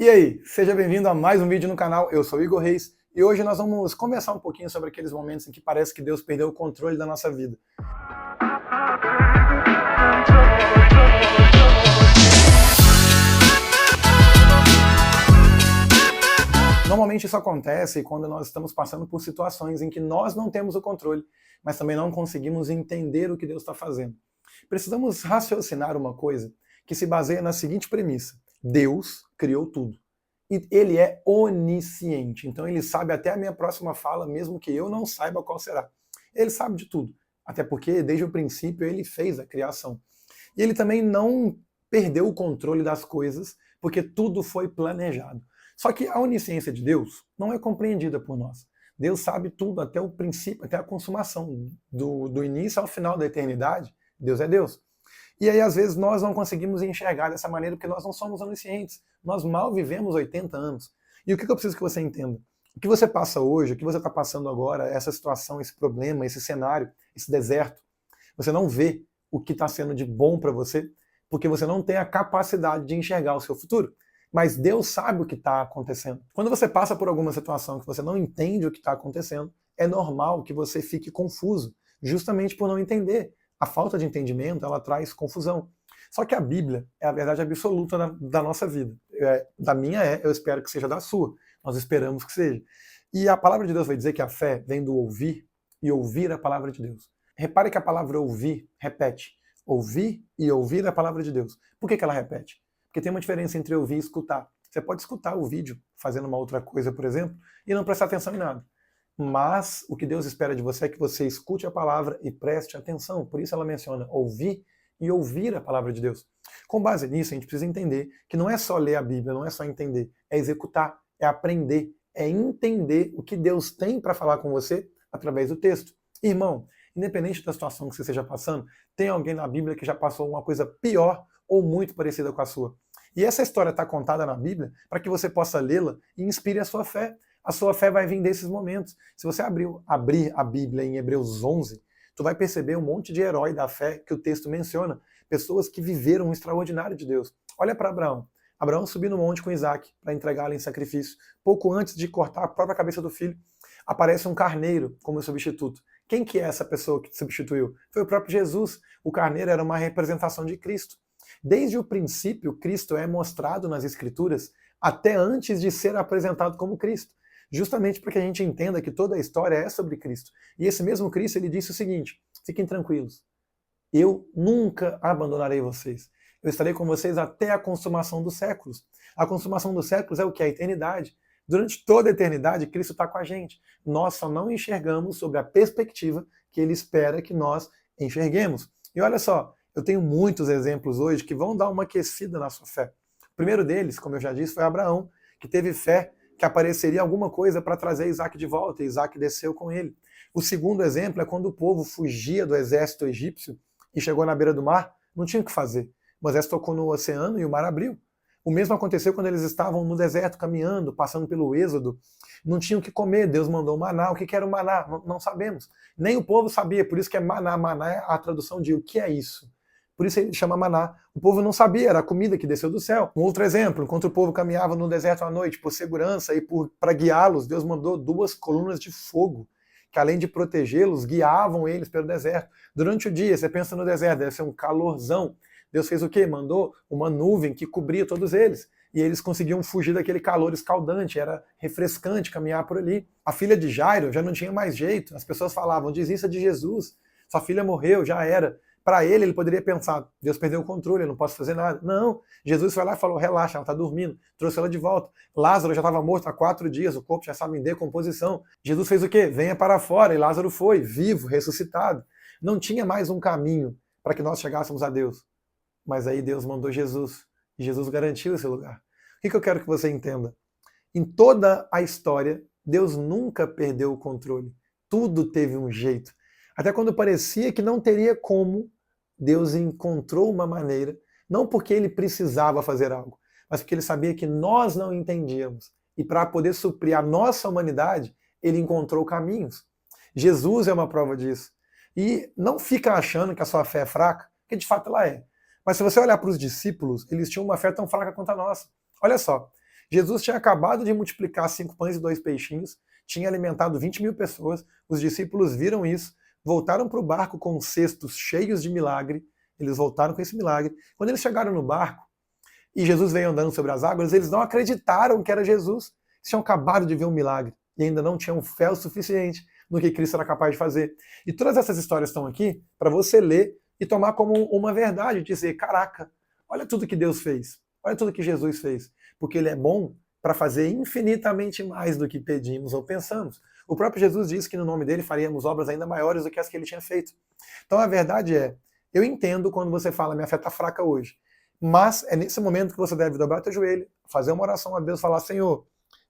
E aí, seja bem-vindo a mais um vídeo no canal. Eu sou Igor Reis e hoje nós vamos conversar um pouquinho sobre aqueles momentos em que parece que Deus perdeu o controle da nossa vida. Normalmente isso acontece quando nós estamos passando por situações em que nós não temos o controle, mas também não conseguimos entender o que Deus está fazendo. Precisamos raciocinar uma coisa que se baseia na seguinte premissa: Deus criou tudo. E ele é onisciente, então ele sabe até a minha próxima fala, mesmo que eu não saiba qual será. Ele sabe de tudo, até porque desde o princípio ele fez a criação. E ele também não perdeu o controle das coisas, porque tudo foi planejado. Só que a onisciência de Deus não é compreendida por nós. Deus sabe tudo, até o princípio, até a consumação, do início ao final da eternidade. Deus é Deus. E aí, às vezes, nós não conseguimos enxergar dessa maneira porque nós não somos oniscientes. Nós mal vivemos 80 anos. E o que eu preciso que você entenda? O que você passa hoje, o que você está passando agora, essa situação, esse problema, esse cenário, esse deserto, você não vê o que está sendo de bom para você porque você não tem a capacidade de enxergar o seu futuro. Mas Deus sabe o que está acontecendo. Quando você passa por alguma situação que você não entende o que está acontecendo, é normal que você fique confuso, justamente por não entender. A falta de entendimento, ela traz confusão. Só que a Bíblia é a verdade absoluta da nossa vida. Da minha eu espero que seja da sua. Nós esperamos que seja. E a palavra de Deus vai dizer que a fé vem do ouvir e ouvir a palavra de Deus. Repare que a palavra ouvir repete. Ouvir e ouvir a palavra de Deus. Por que ela repete? Porque tem uma diferença entre ouvir e escutar. Você pode escutar o vídeo fazendo uma outra coisa, por exemplo, e não prestar atenção em nada. Mas o que Deus espera de você é que você escute a palavra e preste atenção. Por isso ela menciona ouvir e ouvir a palavra de Deus. Com base nisso, a gente precisa entender que não é só ler a Bíblia, não é só entender, é executar, é aprender, é entender o que Deus tem para falar com você através do texto. Irmão, independente da situação que você esteja passando, tem alguém na Bíblia que já passou uma coisa pior ou muito parecida com a sua. E essa história está contada na Bíblia para que você possa lê-la e inspire a sua fé. A sua fé vai vir desses momentos. Se você abrir a Bíblia em Hebreus 11, tu vai perceber um monte de herói da fé que o texto menciona, pessoas que viveram o extraordinário de Deus. Olha para Abraão. Abraão subiu no monte com Isaac para entregá-lo em sacrifício. Pouco antes de cortar a própria cabeça do filho, aparece um carneiro como substituto. Quem que é essa pessoa que substituiu? Foi o próprio Jesus. O carneiro era uma representação de Cristo. Desde o princípio, Cristo é mostrado nas Escrituras até antes de ser apresentado como Cristo. Justamente para que a gente entenda que toda a história é sobre Cristo. E esse mesmo Cristo, ele disse o seguinte: fiquem tranquilos, eu nunca abandonarei vocês. Eu estarei com vocês até a consumação dos séculos. A consumação dos séculos é o que? A eternidade. Durante toda a eternidade, Cristo está com a gente. Nós só não enxergamos sobre a perspectiva que ele espera que nós enxerguemos. E olha só, eu tenho muitos exemplos hoje que vão dar uma aquecida na sua fé. O primeiro deles, como eu já disse, foi Abraão, que teve fé que apareceria alguma coisa para trazer Isaac de volta, e Isaac desceu com ele. O segundo exemplo é quando o povo fugia do exército egípcio e chegou na beira do mar, não tinha o que fazer. O exército tocou no oceano e o mar abriu. O mesmo aconteceu quando eles estavam no deserto, caminhando, passando pelo Êxodo. Não tinham o que comer, Deus mandou o maná. O que era o maná? Não sabemos. Nem o povo sabia, por isso que é maná. Maná é a tradução de o que é isso. Por isso ele chama maná. O povo não sabia, era a comida que desceu do céu. Um outro exemplo, enquanto o povo caminhava no deserto à noite, por segurança e para guiá-los, Deus mandou 2 colunas de fogo, que além de protegê-los, guiavam eles pelo deserto. Durante o dia, você pensa no deserto, deve ser um calorzão. Deus fez o quê? Mandou uma nuvem que cobria todos eles. E eles conseguiam fugir daquele calor escaldante, era refrescante caminhar por ali. A filha de Jairo já não tinha mais jeito. As pessoas falavam: desista de Jesus, sua filha morreu, já era. Para ele poderia pensar: Deus perdeu o controle, eu não posso fazer nada. Não, Jesus foi lá e falou: relaxa, ela está dormindo, trouxe ela de volta. Lázaro já estava morto há 4 dias, o corpo já estava em decomposição. Jesus fez o quê? Venha para fora, e Lázaro foi, vivo, ressuscitado. Não tinha mais um caminho para que nós chegássemos a Deus. Mas aí Deus mandou Jesus, e Jesus garantiu esse lugar. O que eu quero que você entenda? Em toda a história, Deus nunca perdeu o controle. Tudo teve um jeito. Até quando parecia que não teria como, Deus encontrou uma maneira, não porque ele precisava fazer algo, mas porque ele sabia que nós não entendíamos. E para poder suprir a nossa humanidade, ele encontrou caminhos. Jesus é uma prova disso. E não fica achando que a sua fé é fraca, porque de fato ela é. Mas se você olhar para os discípulos, eles tinham uma fé tão fraca quanto a nossa. Olha só, Jesus tinha acabado de multiplicar 5 pães e 2 peixinhos, tinha alimentado 20.000 pessoas, os discípulos viram isso, voltaram para o barco com cestos cheios de milagre, eles voltaram com esse milagre. Quando eles chegaram no barco, e Jesus veio andando sobre as águas, eles não acreditaram que era Jesus. Eles tinham acabado de ver um milagre e ainda não tinham fé o suficiente no que Cristo era capaz de fazer. E todas essas histórias estão aqui para você ler e tomar como uma verdade, dizer, caraca, olha tudo que Deus fez, olha tudo que Jesus fez, porque Ele é bom para fazer infinitamente mais do que pedimos ou pensamos. O próprio Jesus disse que no nome dele faríamos obras ainda maiores do que as que ele tinha feito. Então a verdade é, eu entendo quando você fala, minha fé está fraca hoje, mas é nesse momento que você deve dobrar teu joelho, fazer uma oração a Deus, falar, Senhor,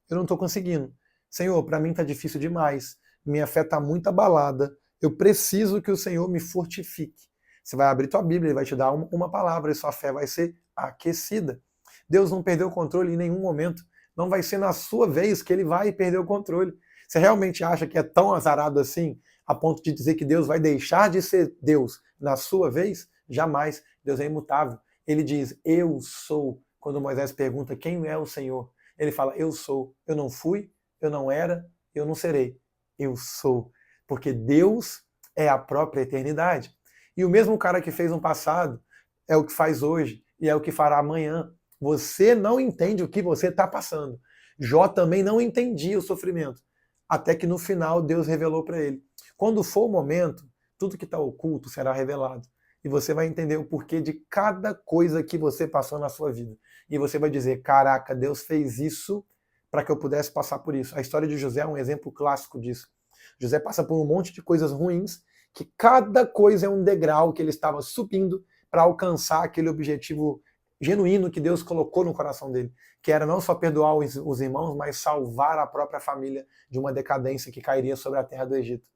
eu não estou conseguindo. Senhor, para mim está difícil demais. Minha fé está muito abalada. Eu preciso que o Senhor me fortifique. Você vai abrir tua Bíblia, Ele vai te dar uma palavra e sua fé vai ser aquecida. Deus não perdeu o controle em nenhum momento. Não vai ser na sua vez que Ele vai perder o controle. Você realmente acha que é tão azarado assim, a ponto de dizer que Deus vai deixar de ser Deus na sua vez? Jamais. Deus é imutável. Ele diz, eu sou. Quando Moisés pergunta quem é o Senhor, ele fala, eu sou. Eu não fui, eu não era, eu não serei. Eu sou. Porque Deus é a própria eternidade. E o mesmo cara que fez no passado é o que faz hoje e é o que fará amanhã. Você não entende o que você está passando. Jó também não entendia o sofrimento. Até que no final Deus revelou para ele. Quando for o momento, tudo que está oculto será revelado. E você vai entender o porquê de cada coisa que você passou na sua vida. E você vai dizer, caraca, Deus fez isso para que eu pudesse passar por isso. A história de José é um exemplo clássico disso. José passa por um monte de coisas ruins, que cada coisa é um degrau que ele estava subindo para alcançar aquele objetivo genuíno que Deus colocou no coração dele, que era não só perdoar os irmãos, mas salvar a própria família de uma decadência que cairia sobre a terra do Egito.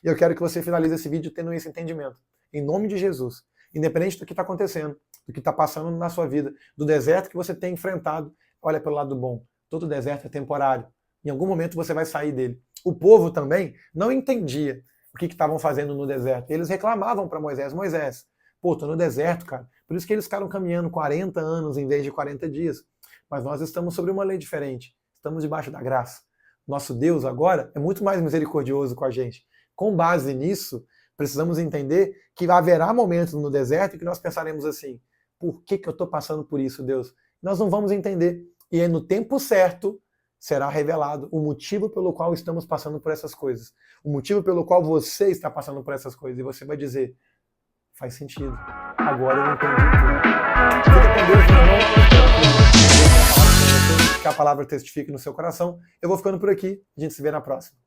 E eu quero que você finalize esse vídeo tendo esse entendimento. Em nome de Jesus, independente do que está acontecendo, do que está passando na sua vida, do deserto que você tem enfrentado, olha pelo lado bom. Todo deserto é temporário. Em algum momento você vai sair dele. O povo também não entendia o que estavam fazendo no deserto. Eles reclamavam para Moisés, Moisés, pô, tô no deserto, cara. Por isso que eles ficaram caminhando 40 anos em vez de 40 dias. Mas nós estamos sobre uma lei diferente. Estamos debaixo da graça. Nosso Deus agora é muito mais misericordioso com a gente. Com base nisso, precisamos entender que haverá momentos no deserto que nós pensaremos assim, por que eu estou passando por isso, Deus? Nós não vamos entender. E é no tempo certo será revelado o motivo pelo qual estamos passando por essas coisas. O motivo pelo qual você está passando por essas coisas. E você vai dizer, faz sentido. Agora eu entendi tudo. Fica com Deus, meu irmão. Que a palavra testifique no seu coração. Eu vou ficando por aqui. A gente se vê na próxima.